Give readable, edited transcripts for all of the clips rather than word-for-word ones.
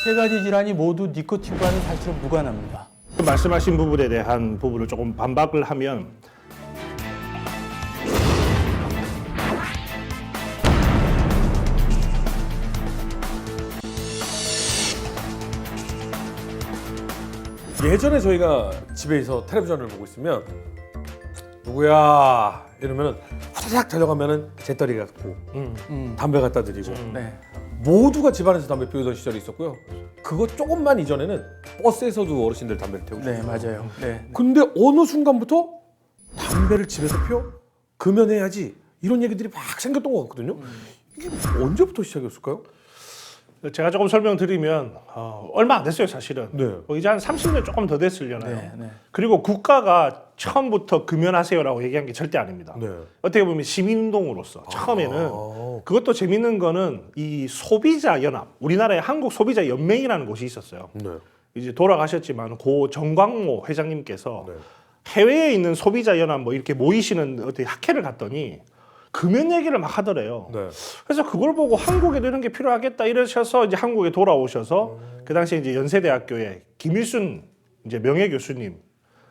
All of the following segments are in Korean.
세 가지 질환이 모두 니코틴과는 사실은 무관합니다. 말씀하신 부분에 대한 부분을 조금 반박을 하면 예전에 저희가 집에서 텔레비전을 보고 있으면 누구야 이러면은 후다닥 달려가면은 재떨이 갖고 담배 갖다 드리고 네. 모두가 집안에서 담배 피우던 시절이 있었고요. 그거 조금만 이전에는 버스에서도 어르신들 담배를 태우고 네, 맞아요. 네. 근데 어느 순간부터 담배를 집에서 피워? 금연해야지 이런 얘기들이 막 생겼던 것 같거든요. 이게 언제부터 시작이었을까요? 제가 조금 설명드리면 얼마 안 됐어요 사실은. 네. 이제 한 30년 조금 더 됐으려나요. 네, 네. 그리고 국가가 처음부터 금연하세요라고 얘기한 게 절대 아닙니다. 네. 어떻게 보면 시민운동으로서 처음에는 그것도 재밌는 거는 이 소비자 연합, 우리나라에 한국 소비자 연맹이라는 곳이 있었어요. 네. 이제 돌아가셨지만 고 정광모 회장님께서 네. 해외에 있는 소비자 연합 뭐 이렇게 모이시는 어떻게 학회를 갔더니 금연 얘기를 막 하더래요. 네. 그래서 그걸 보고 한국에도 이런 게 필요하겠다 이러셔서 이제 한국에 돌아오셔서 그 당시에 이제 연세대학교에 김일순 이제 명예 교수님,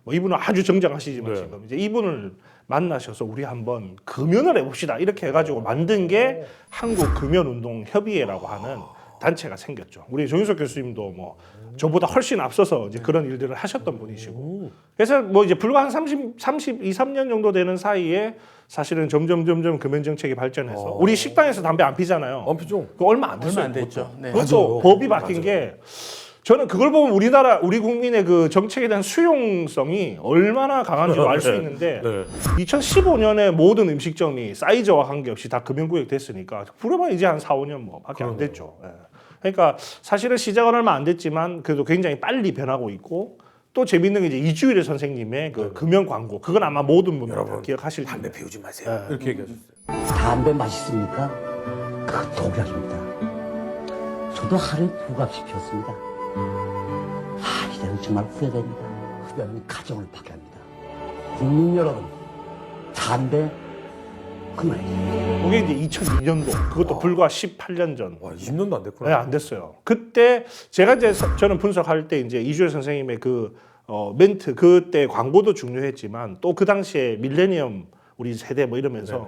뭐 이분은 아주 정정하시지만 네. 지금 이제 이분을 만나셔서 우리 한번 금연을 해봅시다 이렇게 해가지고 만든 게 한국금연운동협의회라고 하는 단체가 생겼죠. 우리 정윤석 교수님도 뭐 저보다 훨씬 앞서서 이제 그런 일들을 하셨던 분이시고. 그래서 뭐 이제 불과 한 33년 정도 되는 사이에 사실은 점점 금연 정책이 발전해서 우리 식당에서 담배 안 피잖아요. 안 피죠. 그 얼마 안 됐어요. 얼마 안 됐죠. 네. 그것도 맞아요. 법이 바뀐 게 저는 그걸 보면 우리 국민의 그 정책에 대한 수용성이 얼마나 강한지 알 수 있는데 네. 2015년에 모든 음식점이 사이즈와 관계없이 다 금연구역 됐으니까 불어봐 이제 한 4, 5년 뭐 밖에 안 됐죠. 예. 그러니까 사실은 시작은 얼마 안 됐지만 그래도 굉장히 빨리 변하고 있고 또 재밌는 게 이제 이주일의 선생님의 그 금연 광고 그건 아마 모든 분들 다 기억하실 텐데 담배 피우지 마세요. 이렇게 얘기하셨어요. 담배 맛있습니까? 그 독약입니다. 저도 하루에 2갑씩 피웠습니다. 이제는 정말 후회됩니다. 후회하면 가정을 파괴합니다. 국민 여러분, 담배 그만해주세요. 그게 이제 2002년도 그것도 불과 18년 전. 와, 20년도 안 됐구나. 네, 안 됐어요. 그때 제가 이제 저는 분석할 때 이제 이주일 선생님의 그 멘트 그때 광고도 중요했지만 또 그 당시에 밀레니엄 우리 세대 뭐 이러면서 네.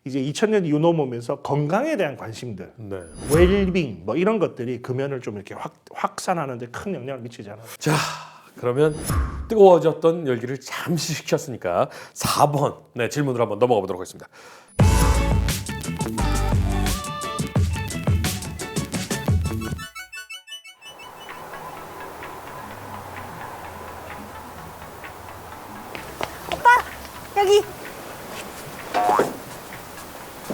이제 2000년 이후 넘으면서 건강에 대한 관심들, 네. 웰빙 뭐 이런 것들이 금연을 좀 이렇게 확산하는데 큰 영향을 미치지 않았나. 자, 그러면 뜨거워졌던 열기를 잠시 식혔으니까 4번 네, 질문으로 한번 넘어가 보도록 하겠습니다. 여기.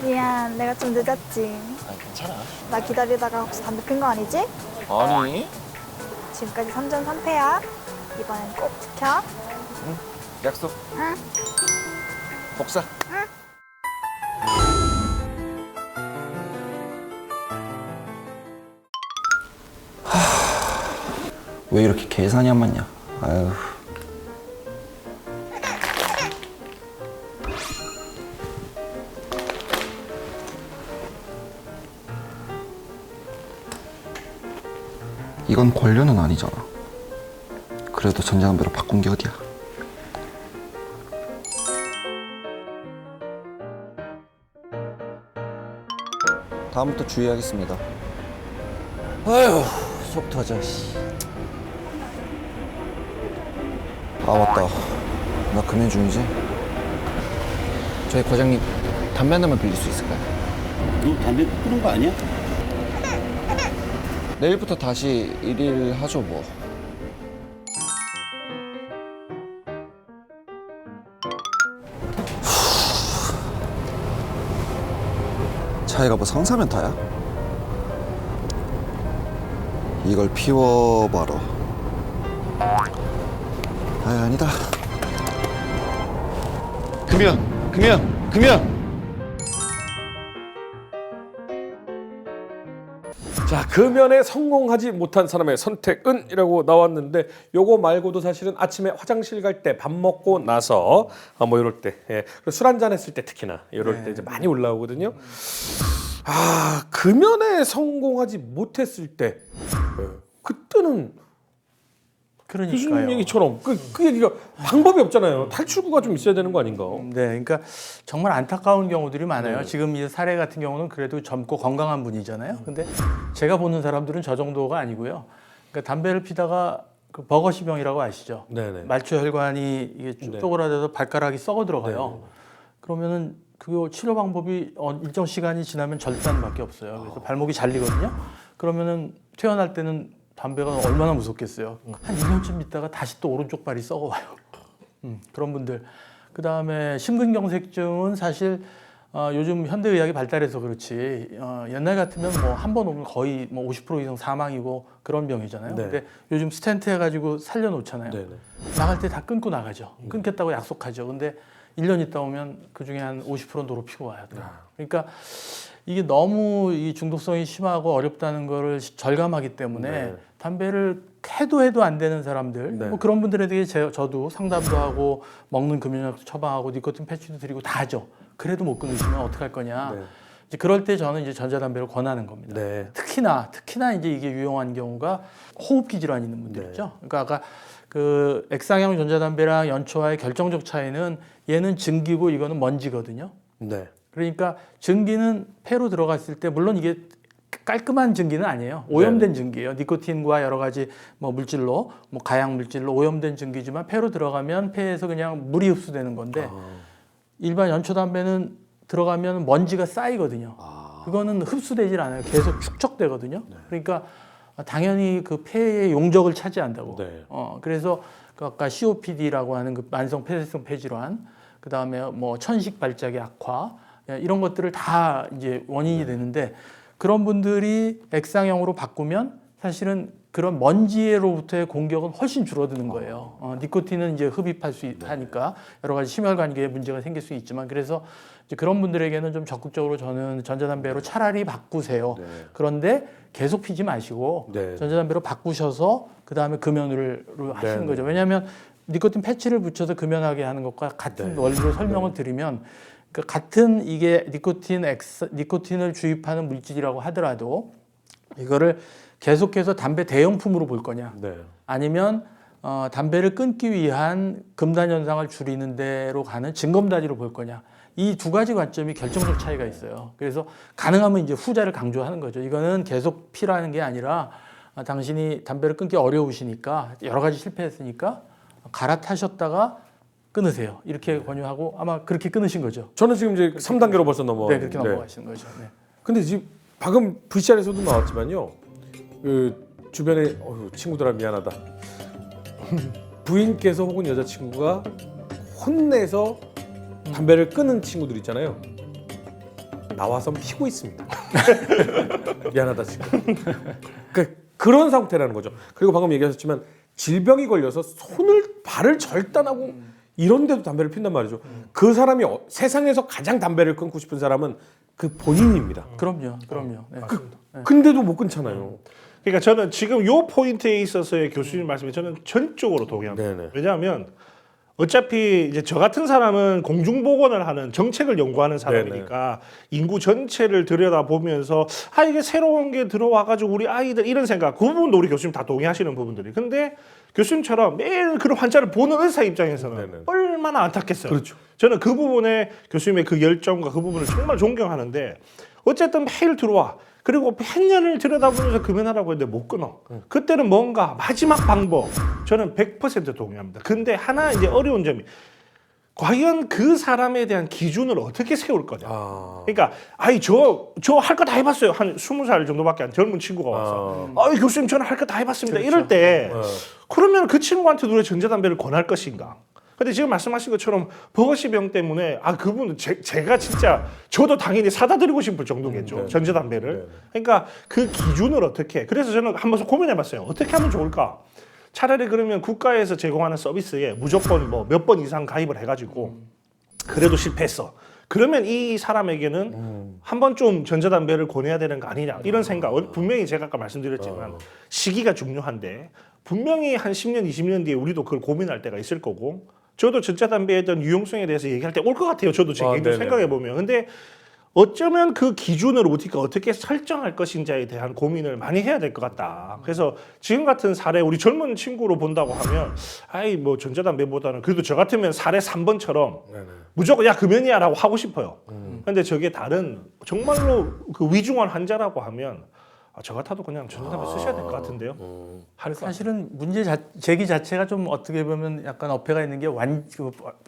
미안, 내가 좀 늦었지. 괜찮아. 나 기다리다가 혹시 담배 핀 거 아니지? 아니, 지금까지 3전 3패야. 이번엔 꼭 지켜. 약속. 응. 복사. 왜 이렇게 계산이 안 맞냐? 아유. 이건 권료는 아니잖아. 그래도 전자담배로 바꾼 게 어디야? 다음부터 주의하겠습니다. 아휴, 속 터져. 씨. 아 맞다. 나 금연 중이지? 저희 과장님 담배 하나만 빌릴 수 있을까요? 너 담배 끊은 거 아니야? 내일부터 다시 일일 하죠 뭐. 차이가 뭐 상사면타야? 이걸 피워봐라. 아니다. 금연. 자, 금연에 성공하지 못한 사람의 선택은이라고 나왔는데 요거 말고도 사실은 아침에 화장실 갈 때 밥 먹고 나서 뭐 이럴 때 술 한잔 했을 때 특히나 이럴 때 이제 많이 올라오거든요. 금연에 성공하지 못했을 때 그때는 그러니까요. 교수님 얘기처럼 그 얘기가 방법이 없잖아요. 탈출구가 좀 있어야 되는 거 아닌가? 네, 그러니까 정말 안타까운 경우들이 많아요. 네. 지금 이 사례 같은 경우는 그래도 젊고 건강한 분이잖아요. 근데 제가 보는 사람들은 저 정도가 아니고요. 그러니까 담배를 피다가 그 버거시병이라고 아시죠? 네네. 말초 혈관이 이게 네. 쪼그라들어서 발가락이 썩어 들어가요. 네. 그러면은 그 치료 방법이 일정 시간이 지나면 절단밖에 없어요. 그래서 발목이 잘리거든요. 그러면은 태어날 때는 담배가 얼마나 무섭겠어요. 한 1년쯤 있다가 다시 또 오른쪽 발이 썩어와요. 그런 분들. 그 다음에 심근경색증은 사실 요즘 현대의학이 발달해서 그렇지 옛날 같으면 뭐 한 번 오면 거의 뭐 50% 이상 사망이고 그런 병이잖아요. 네. 근데 요즘 스텐트 해가지고 살려놓잖아요. 네네. 나갈 때 다 끊고 나가죠. 끊겠다고 약속하죠. 근데 1년 있다 오면 그 중에 한 50%는 노로 피고 와요. 또. 그러니까 이게 너무 이 중독성이 심하고 어렵다는 거를 절감하기 때문에 네. 담배를 해도 안 되는 사람들 네. 뭐 그런 분들에 대해 저도 상담도 하고 먹는 금연약도 처방하고 니코틴 패치도 드리고 다 하죠. 그래도 못 끊으시면 어떡할 거냐. 네. 이제 그럴 때 저는 이제 전자담배를 권하는 겁니다. 네. 특히나 이제 이게 유용한 경우가 호흡기 질환 있는 분들 있죠. 그러니까 아까 그 액상형 전자담배랑 연초와의 결정적 차이는 얘는 증기고 이거는 먼지거든요. 네. 그러니까 증기는 폐로 들어갔을 때 물론 이게 깔끔한 증기는 아니에요. 오염된 증기예요. 니코틴과 여러 가지 뭐 물질로 뭐 가양 물질로 오염된 증기지만 폐로 들어가면 폐에서 그냥 물이 흡수되는 건데 일반 연초 담배는 들어가면 먼지가 쌓이거든요. 그거는 흡수되질 않아요. 계속 축적되거든요. 그러니까 당연히 그 폐의 용적을 차지한다고. 네. 그래서 그 아까 COPD라고 하는 그 만성 폐쇄성 폐질환, 그 다음에 뭐 천식 발작의 악화 이런 것들을 다 이제 원인이 되는데 그런 분들이 액상형으로 바꾸면 사실은 그런 먼지로부터의 공격은 훨씬 줄어드는 거예요. 니코틴은 이제 흡입할 수 하니까 여러 가지 심혈관계에 문제가 생길 수 있지만 그래서 이제 그런 분들에게는 좀 적극적으로 저는 전자담배로 차라리 바꾸세요. 네. 그런데 계속 피지 마시고 네. 전자담배로 바꾸셔서 그 다음에 금연을 하시는 네. 거죠. 왜냐하면 니코틴 패치를 붙여서 금연하게 하는 것과 같은 네. 원리로 설명을 드리면 그 같은 이게 니코틴을 주입하는 물질이라고 하더라도 이거를 계속해서 담배 대용품으로 볼 거냐 네. 아니면 담배를 끊기 위한 금단 현상을 줄이는 데로 가는 증검다리로 볼 거냐 이 두 가지 관점이 결정적 차이가 있어요. 그래서 가능하면 이제 후자를 강조하는 거죠. 이거는 계속 피라는 게 아니라 당신이 담배를 끊기 어려우시니까 여러 가지 실패했으니까 갈아타셨다가 끊으세요. 이렇게 권유하고 아마 그렇게 끊으신 거죠. 저는 지금 이제 3단계로 벌써 넘어. 네, 그렇게 넘어가시는 거죠. 네. 근데 지금 방금 VCR에서도 나왔지만요. 그 주변에 친구들아 미안하다. 부인께서 혹은 여자친구가 혼내서 담배를 끊은 친구들 있잖아요. 나와서 피고 있습니다. 미안하다 지금. 그런 상태라는 거죠. 그리고 방금 얘기하셨지만 질병이 걸려서 발을 절단하고 이런데도 담배를 핀단 말이죠. 그 사람이 세상에서 가장 담배를 끊고 싶은 사람은 그 본인입니다. 그럼요. 네. 근데도 못 끊잖아요. 그러니까 저는 지금 요 포인트에 있어서의 교수님 말씀에 저는 전적으로 동의합니다. 네네. 왜냐하면 어차피 이제 저 같은 사람은 공중보건을 하는 정책을 연구하는 사람이니까 인구 전체를 들여다보면서 이게 새로운 게 들어와가지고 우리 아이들 이런 생각 그 부분도 우리 교수님 다 동의하시는 부분들이 근데 교수님처럼 매일 그런 환자를 보는 의사 입장에서는 네네. 얼마나 안타겠어요. 그렇죠. 저는 그 부분에 교수님의 그 열정과 그 부분을 정말 존경하는데 어쨌든 매일 들어와 그리고 100년을 들여다보면서 금연하라고 했는데 못 끊어. 그때는 뭔가 마지막 방법 저는 100% 동의합니다. 근데 하나 이제 어려운 점이 과연 그 사람에 대한 기준을 어떻게 세울 거냐. 그러니까 저 할 거 다 해봤어요. 한 20살 정도밖에 안 젊은 친구가 와서 교수님 저는 할 거 다 해봤습니다. 그렇죠. 이럴 때 그러면 그 친구한테도 왜 전자담배를 권할 것인가. 근데 지금 말씀하신 것처럼 버거시병 때문에 그분은 제가 진짜 저도 당연히 사다 드리고 싶을 정도겠죠. 전자담배를. 그러니까 그 기준을 어떻게 그래서 저는 한번 고민해봤어요. 어떻게 하면 좋을까. 차라리 그러면 국가에서 제공하는 서비스에 무조건 뭐 몇 번 이상 가입을 해가지고 그래도 실패했어. 그러면 이 사람에게는 한번 좀 전자담배를 권해야 되는 거 아니냐 이런 생각. 분명히 제가 아까 말씀드렸지만 시기가 중요한데 분명히 한 10년, 20년 뒤에 우리도 그걸 고민할 때가 있을 거고 저도 전자담배에 대한 유용성에 대해서 얘기할 때 올 것 같아요. 저도 제 개인적으로 생각해 보면. 근데 어쩌면 그 기준을 우리가 어떻게 설정할 것인지에 대한 고민을 많이 해야 될 것 같다. 그래서 지금 같은 사례 우리 젊은 친구로 본다고 하면 아이 뭐 전자담배보다는 그래도 저 같으면 사례 3번처럼 무조건 야 금연이야라고 하고 싶어요. 근데 저게 다른 정말로 그 위중한 환자라고 하면 저 같아도 그냥 전자담배 쓰셔야 될 것 같은데요. 할 것 같아요. 사실은 문제 제기 자체가 좀 어떻게 보면 약간 어폐가 있는 게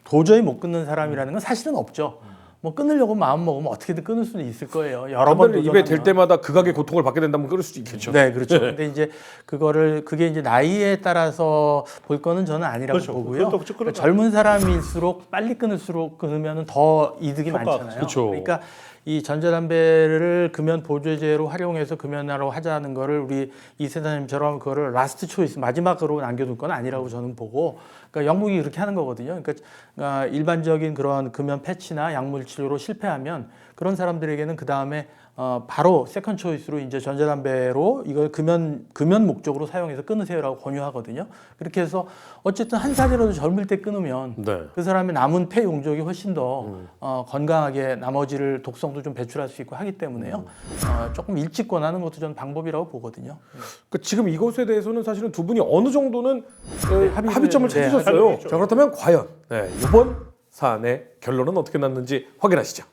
도저히 못 끊는 사람이라는 건 사실은 없죠. 뭐 끊으려고 마음 먹으면 어떻게든 끊을 수는 있을 거예요. 여러 번 담배를 입에 댈 도전하면. 때마다 극악의 고통을 받게 된다면 끊을 수도 있겠죠. 네, 그렇죠. 근데 이제 그게 이제 나이에 따라서 볼 거는 저는 아니라고 그렇죠. 보고요. 그것도 그러니까 젊은 사람일수록 빨리 끊을수록 끊으면 더 이득이 효과가 많잖아요. 그렇죠. 그러니까 이 전자담배를 금연 보조제로 활용해서 금연하러 하자는 거를 우리 이 세사님처럼 그거를 라스트 초이스 마지막으로 남겨둘 건 아니라고 저는 보고, 그러니까 영국이 그렇게 하는 거거든요. 그러니까 일반적인 그런 금연 패치나 약물 치료로 실패하면 그런 사람들에게는 그 다음에 바로 세컨 초이스로 이제 전자담배로 이걸 금연 목적으로 사용해서 끊으세요라고 권유하거든요. 그렇게 해서 어쨌든 한 살이라도 젊을 때 끊으면 네. 그 사람의 남은 폐 용적이 훨씬 더 건강하게 나머지를 독성도 좀 배출할 수 있고 하기 때문에요. 조금 일찍 권하는 것도 저는 방법이라고 보거든요. 그 지금 이것에 대해서는 사실은 두 분이 어느 정도는 합의점을 네, 찾으셨어요. 합의점이죠. 자, 그렇다면 과연 이번 사안의 결론은 어떻게 났는지 확인하시죠.